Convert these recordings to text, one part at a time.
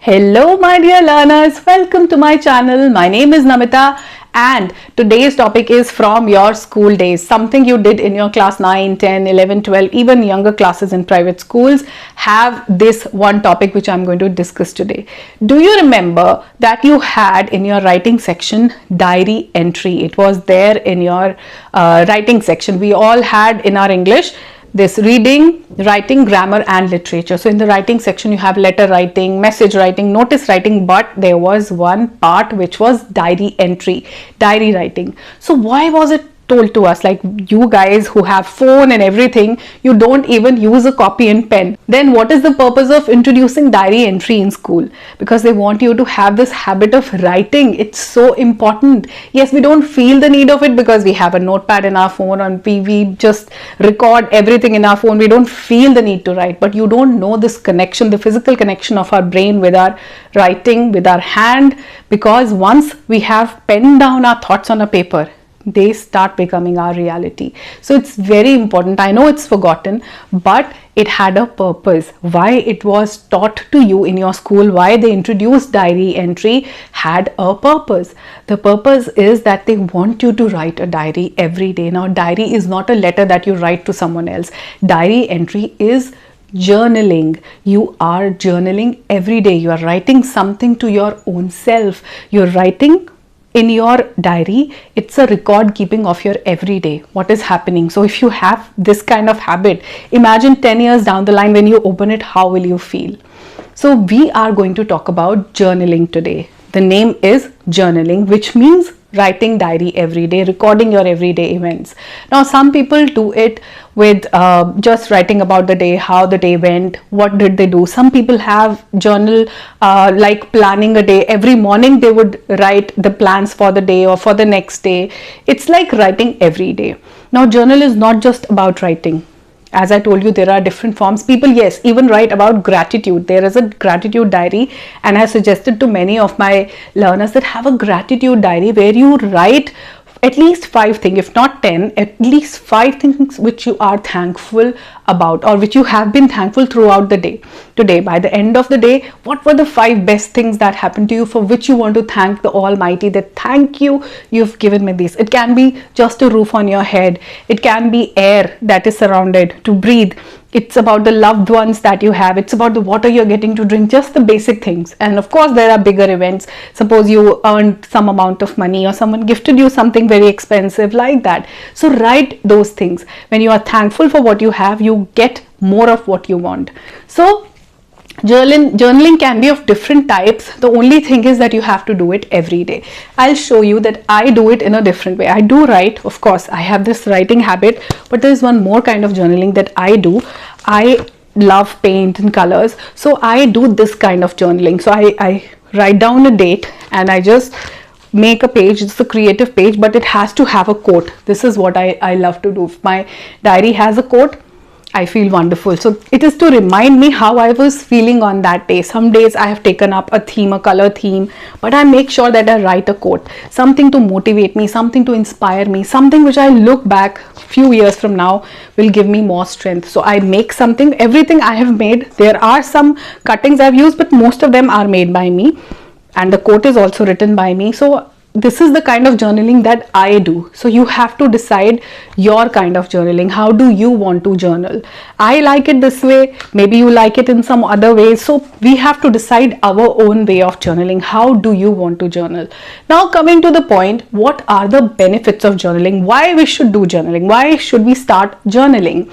Hello my dear learners, welcome to my channel. My name is Namita and today's topic is from your school days. Something you did in your class 9, 10, 11, 12, even younger classes in private schools have this one topic which I'm going to discuss today. Do you remember that you had in your writing section diary entry? It was there in your writing section. We all had in our English this reading, writing, grammar and literature. So in the writing section you have letter writing, message writing, notice writing, but there was one part which was diary entry, diary writing. So why was it told to us, like you guys who have phone and everything, you don't even use a copy and pen? Then what is the purpose of introducing diary entry in school? Because they want you to have this habit of writing. It's so important. Yes, we don't feel the need of it because we have a notepad in our phone and we just record everything in our phone. We don't feel the need to write, but you don't know this connection, the physical connection of our brain with our writing, with our hand, because once we have penned down our thoughts on a paper, they start becoming our reality. So it's very important. I know it's forgotten, but it had a purpose. Why it was taught to you in your school, why they introduced diary entry had a purpose. The purpose is that they want you to write a diary every day. Now, diary is not a letter that you write to someone else. Diary entry is journaling. You are journaling every day. You are writing something to your own self. You're writing in your diary. It's a record keeping of your everyday, what is happening. So if you have this kind of habit, imagine 10 years down the line when you open it, how will you feel? So we are going to talk about journaling today. The name is journaling, which means writing diary every day, recording your everyday events. Now some people do it with just writing about the day, how the day went, what did they do. Some people have journal like planning a day. Every morning they would write the plans for the day or for the next day. It's like writing every day. Now journal is not just about writing. As I told you, there are different forms. People, yes, even write about gratitude. There is a gratitude diary, and I suggested to many of my learners that have a gratitude diary where you write at least 5 things, if not 10, at least 5 things which you are thankful about or which you have been thankful throughout the day. Today, by the end of the day, what were the 5 best things that happened to you for which you want to thank the Almighty, that thank you, you've given me this. It can be just a roof on your head. It can be air that is surrounded to breathe. It's about the loved ones that you have. It's about the water you're getting to drink, just the basic things. And of course, there are bigger events. Suppose you earned some amount of money or someone gifted you something very expensive like that. So write those things. When you are thankful for what you have, you get more of what you want. So journaling can be of different types. The only thing is that you have to do it every day. I'll show you that I do it in a different way. I do write, of course, I have this writing habit, but there is one more kind of journaling that I do. I love paint and colors, so I do this kind of journaling. So I write down a date and I just make a page. It's a creative page, but it has to have a quote. This is what I love to do. If my diary has a quote, I feel wonderful. So it is to remind me how I was feeling on that day. Some days I have taken up a theme, a color theme, but I make sure that I write a quote, something to motivate me, something to inspire me, something which I look back few years from now will give me more strength. So I make something. Everything I have made, there are some cuttings I've used, but most of them are made by me, and the quote is also written by me. So this is the kind of journaling that I do. So you have to decide your kind of journaling. How do you want to journal? I like it this way. Maybe you like it in some other ways. So we have to decide our own way of journaling. How do you want to journal? Now coming to the point, what are the benefits of journaling? Why we should do journaling? Why should we start journaling?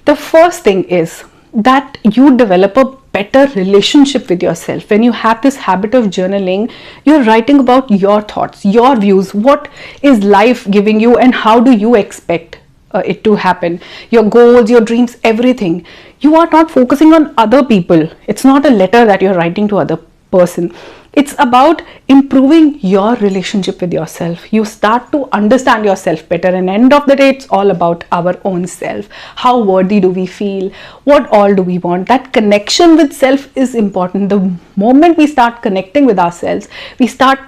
The first thing is that you develop a better relationship with yourself. When you have this habit of journaling, you're writing about your thoughts, your views, what is life giving you and how do you expect it to happen, your goals, your dreams, everything. You are not focusing on other people. It's not a letter that you're writing to other person. It's about improving your relationship with yourself. You start to understand yourself better, and end of the day, it's all about our own self. How worthy do we feel? What all do we want? That connection with self is important. The moment we start connecting with ourselves, we start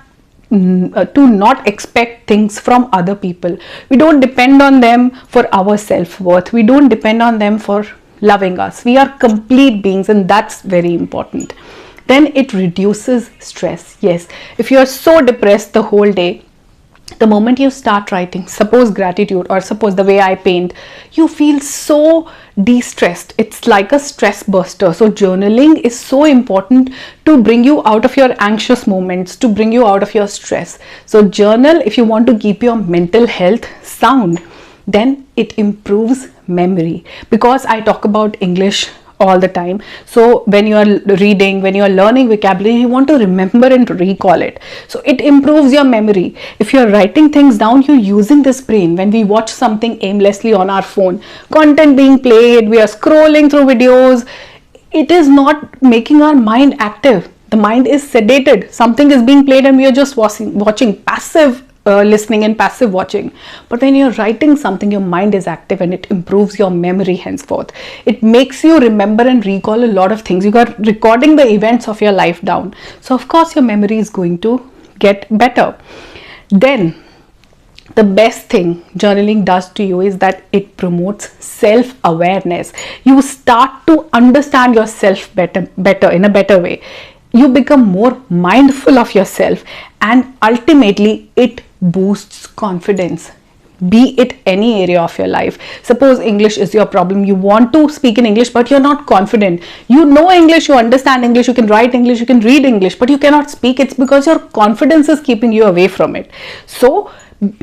to not expect things from other people. We don't depend on them for our self-worth. We don't depend on them for loving us. We are complete beings, and that's very important. then it reduces stress. Yes, if you're so depressed the whole day, the moment you start writing, suppose gratitude, or suppose the way I paint, you feel so de-stressed. It's like a stress buster. So journaling is so important to bring you out of your anxious moments, to bring you out of your stress. So journal if you want to keep your mental health sound. Then it improves memory, because I talk about English all the time. So when you are reading, when you are learning vocabulary, you want to remember and recall it. So it improves your memory. If you're writing things down, you're using this brain. When we watch something aimlessly on our phone, content being played, we are scrolling through videos, it is not making our mind active. The mind is sedated. Something is being played and we are just watching passive listening and passive watching. But when you're writing something, your mind is active and it improves your memory henceforth. It makes you remember and recall a lot of things. You are recording the events of your life down. So of course your memory is going to get better. Then the best thing journaling does to you is that it promotes self-awareness. You start to understand yourself better in a better way. You become more mindful of yourself, and ultimately it boosts confidence, be it any area of your life. Suppose English is your problem. You want to speak in English, but you're not confident. You know English, you understand English, you can write English, you can read English, but you cannot speak. It's because your confidence is keeping you away from it. So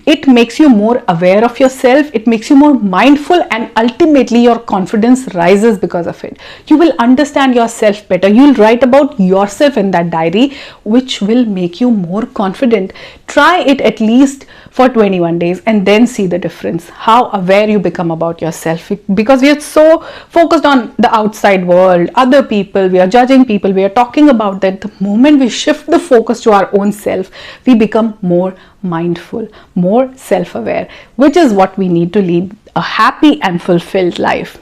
it makes you more aware of yourself, it makes you more mindful, and ultimately your confidence rises because of it. You will understand yourself better. You'll write about yourself in that diary, which will make you more confident. Try it at least for 21 days and then see the difference, how aware you become about yourself. Because we are so focused on the outside world, other people, we are judging people, we are talking about that. The moment we shift the focus to our own self, we become more mindful, more self-aware, which is what we need to lead a happy and fulfilled life.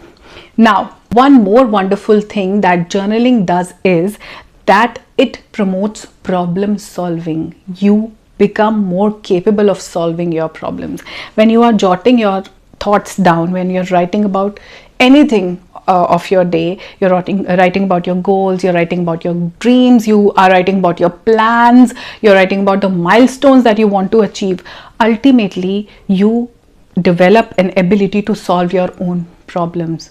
Now, one more wonderful thing that journaling does is that it promotes problem solving. You become more capable of solving your problems. When you are jotting your thoughts down, when you're writing about anything of your day, you're writing about your goals, you're writing about your dreams, you are writing about your plans, you're writing about the milestones that you want to achieve. Ultimately, you develop an ability to solve your own problems.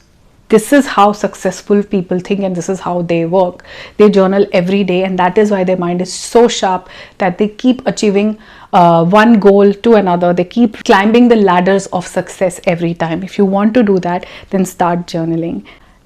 This is how successful people think, and this is how they work. They journal every day, and that is why their mind is so sharp that they keep achieving one goal to another. They keep climbing the ladders of success every time. If you want to do that, then start journaling.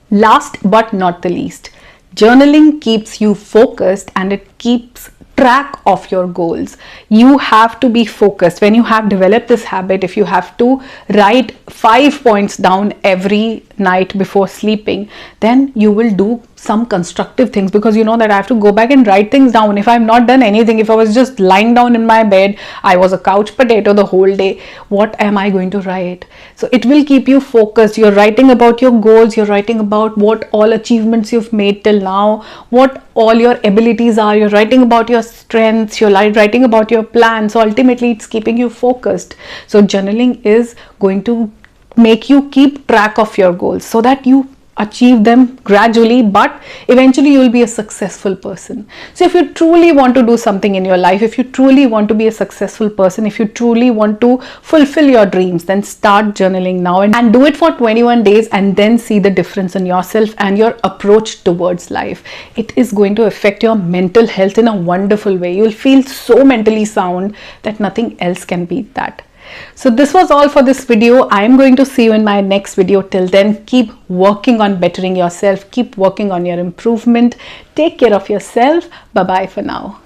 Last but not the least, journaling keeps you focused and it keeps track of your goals. You have to be focused. When you have developed this habit, if you have to write 5 points down every night before sleeping, then you will do some constructive things, because you know that I have to go back and write things down. If I've not done anything, if I was just lying down in my bed, I was a couch potato the whole day, what am I going to write? So it will keep you focused. You're writing about your goals, you're writing about what all achievements you've made till now, what all your abilities are, you're writing about your strengths, you're writing about your plans. So ultimately it's keeping you focused. So journaling is going to make you keep track of your goals so that you achieve them gradually, but eventually you will be a successful person. So if you truly want to do something in your life, if you truly want to be a successful person, if you truly want to fulfill your dreams, then start journaling now and do it for 21 days and then see the difference in yourself and your approach towards life. It is going to affect your mental health in a wonderful way. You will feel so mentally sound that nothing else can beat that. So this was all for this video. I am going to see you in my next video. Till then, keep working on bettering yourself. Keep working on your improvement. Take care of yourself. Bye-bye for now.